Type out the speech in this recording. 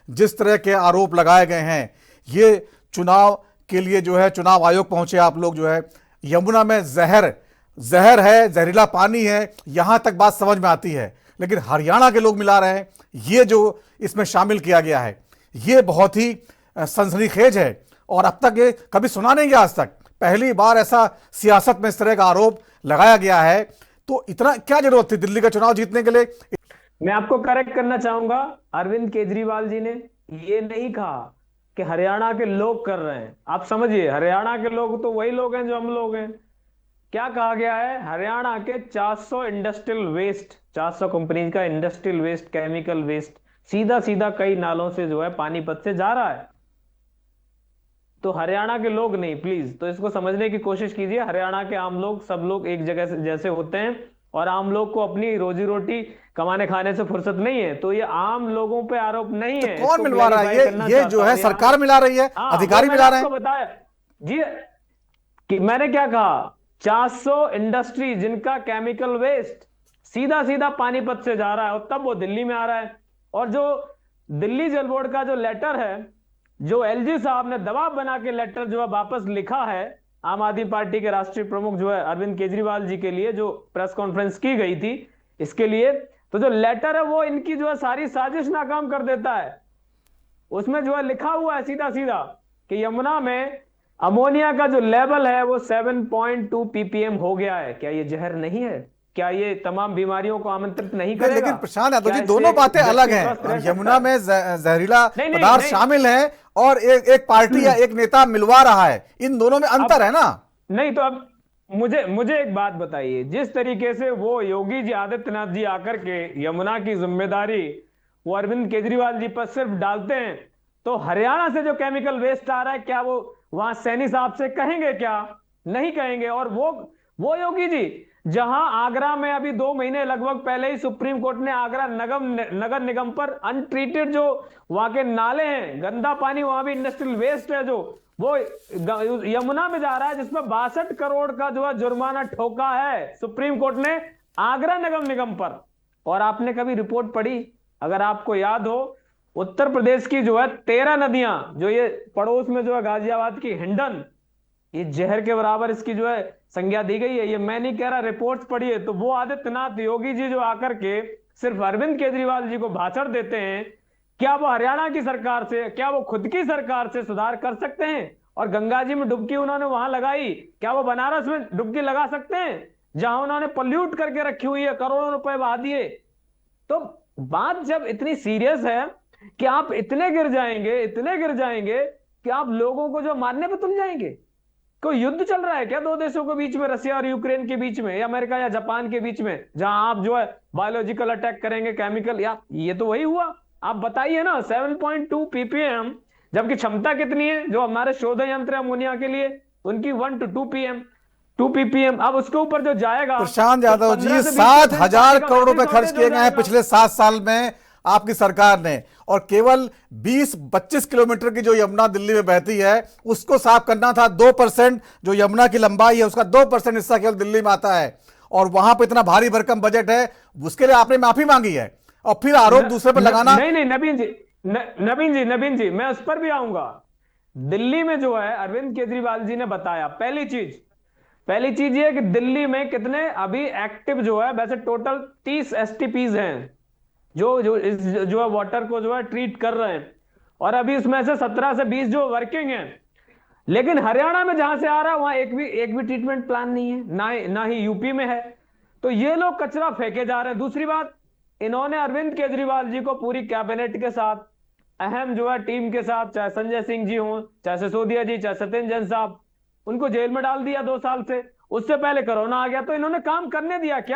जिस तरह के आरोप लगाए गए हैं, ये चुनाव के लिए जो है चुनाव आयोग पहुंचे आप लोग, जो है यमुना में जहर है, जहरीला पानी है, यहां तक बात समझ में आती है, लेकिन हरियाणा के लोग मिला रहे हैं। ये जो इसमें शामिल किया गया है ये बहुत ही सनसनीखेज है और अब तक ये कभी सुना नहीं गया आज तक। पहली बार ऐसा सियासत में इस तरह का आरोप लगाया गया है, तो इतना क्या जरूरत थी दिल्ली का चुनाव जीतने के लिए? मैं आपको करेक्ट करना चाहूंगा, अरविंद केजरीवाल जी ने ये नहीं कहा कि हरियाणा के लोग कर रहे हैं। आप समझिए, हरियाणा के लोग तो वही लोग हैं जो हम लोग हैं। क्या कहा गया है, हरियाणा के 400 इंडस्ट्रियल वेस्ट, 400 कंपनी का इंडस्ट्रियल वेस्ट, केमिकल वेस्ट सीधा सीधा कई नालों से जो है पानीपत से जा रहा है। तो हरियाणा के लोग नहीं, प्लीज तो इसको समझने की कोशिश कीजिए। हरियाणा के आम लोग, सब लोग एक जगह से जैसे होते हैं और आम लोग को अपनी रोजी रोटी कमाने खाने से फुर्सत नहीं है। तो ये आम लोगों पे आरोप नहीं है। तो कौन मिलवा रहा है? ये जो है सरकार मिला रही है, अधिकारी मिला रहे हैं। बताया जी कि मैंने क्या कहा, 400 इंडस्ट्री जिनका केमिकल वेस्ट सीधा सीधा पानीपत से जा रहा है और तब वो दिल्ली में आ रहा है। और जो दिल्ली जल बोर्ड का जो लेटर है, जो एलजी साहब ने दबाव बना के लेटर जो है वापस लिखा है आम आदमी पार्टी के राष्ट्रीय प्रमुख जो है अरविंद केजरीवाल जी के लिए, जो प्रेस कॉन्फ्रेंस की गई थी इसके लिए, तो जो लेटर है वो इनकी जो है सारी साजिश नाकाम कर देता है। उसमें जो है लिखा हुआ है सीधा सीधा कि यमुना में अमोनिया का जो लेवल है वो 7.2 ppm हो गया है। क्या ये जहर नहीं है? क्या ये तमाम बीमारियों को आमंत्रित नहीं करेगा? लेकिन प्रशांत यादव जी, दोनों बातें अलग हैं। यमुना में जहरीला पदार्थ शामिल है और एक पार्टी या एक नेता मिलवा रहा है, इन दोनों में अंतर है ना? नहीं तो अब मुझे एक बात बताइए, जिस तरीके से वो योगी जी आदित्यनाथ जी आकर के यमुना की जिम्मेदारी वो अरविंद केजरीवाल जी पर सिर्फ डालते हैं, तो हरियाणा से जो केमिकल वेस्ट आ रहा है क्या वो वहां सैनी साहब से कहेंगे? क्या नहीं कहेंगे। और वो योगी जी जहां आगरा में अभी 2 महीने लगभग पहले ही सुप्रीम कोर्ट ने आगरा नगर निगम पर अनट्रीटेड जो वहां के नाले हैं, गंदा पानी, वहां भी इंडस्ट्रियल वेस्ट है, जो वो यमुना में जा रहा है, जिसमें 62 करोड़ का जो है जुर्माना ठोका है सुप्रीम कोर्ट ने आगरा नगर निगम पर। और आपने कभी रिपोर्ट पढ़ी? अगर आपको याद हो, उत्तर प्रदेश की जो है 13 नदियां, जो ये पड़ोस में जो है गाजियाबाद की हिंडन, ये जहर के बराबर इसकी जो है संज्ञा दी गई है। ये मैं नहीं कह रहा, रिपोर्ट्स पढ़िए। तो वो आदित्यनाथ योगी जी जो आकर के सिर्फ अरविंद केजरीवाल जी को भाषण देते हैं, क्या वो हरियाणा की सरकार से, क्या वो खुद की सरकार से सुधार कर सकते हैं? और गंगा जी में डुबकी उन्होंने वहां लगाई, क्या वो बनारस में डुबकी लगा सकते हैं जहां उन्होंने पॉल्यूट करके रखी हुई है, करोड़ों रुपए बहा दिए? तो बात जब इतनी सीरियस है कि आप इतने गिर जाएंगे कि आप लोगों को जो मारने पे तुल जाएंगे। कोई युद्ध चल रहा है क्या 2 देशों के बीच में, रसिया और यूक्रेन के बीच में, या अमेरिका या जापान के बीच में, जहां आप जो है बायोलॉजिकल अटैक करेंगे, केमिकल? या ये तो वही हुआ। आप बताइए ना, 7.2 ppm, जबकि क्षमता कितनी है जो हमारे शोध यंत्र अमोनिया के लिए, उनकी 1 to 2 ppm। अब उसके ऊपर जो जाएगा, प्रशांत यादव जी, 7,000 करोड़ रुपए खर्च किए गए हैं पिछले 7 साल में आपकी सरकार ने, और केवल 20-25 किलोमीटर की जो यमुना दिल्ली में बहती है उसको साफ करना था। 2% जो यमुना की लंबाई है उसका 2% हिस्सा केवल दिल्ली में आता है, और वहां पर इतना भारी भरकम बजट है, उसके लिए आपने माफी मांगी है और फिर आरोप दूसरे पर लगाना। नहीं नवीन जी मैं उस पर भी आऊंगा। दिल्ली में जो है अरविंद केजरीवाल जी ने बताया, पहली चीज ये कि दिल्ली में कितने अभी एक्टिव जो है, वैसे टोटल 30 STPs हैं जो है वाटर को जो है ट्रीट कर रहे हैं, और अभी उसमें से 17 से 20 जो वर्किंग हैं। लेकिन हरियाणा में जहां से आ रहा है वहां एक भी ट्रीटमेंट प्लान नहीं है, ना ही यूपी में है। तो ये लोग कचरा फेंके जा रहे हैं। दूसरी बात, इन्होंने अरविंद केजरीवाल जी को पूरी कैबिनेट के साथ, अहम जो है टीम के साथ, चाहे संजय सिंह जी हो, चाहे सिसोदिया जी, चाहे सत्येंद्र जैन साहब, उनको जेल में डाल दिया 2 साल से। उससे पहले कोरोना आ गया, तो इन्होंने काम करने दिया क्या?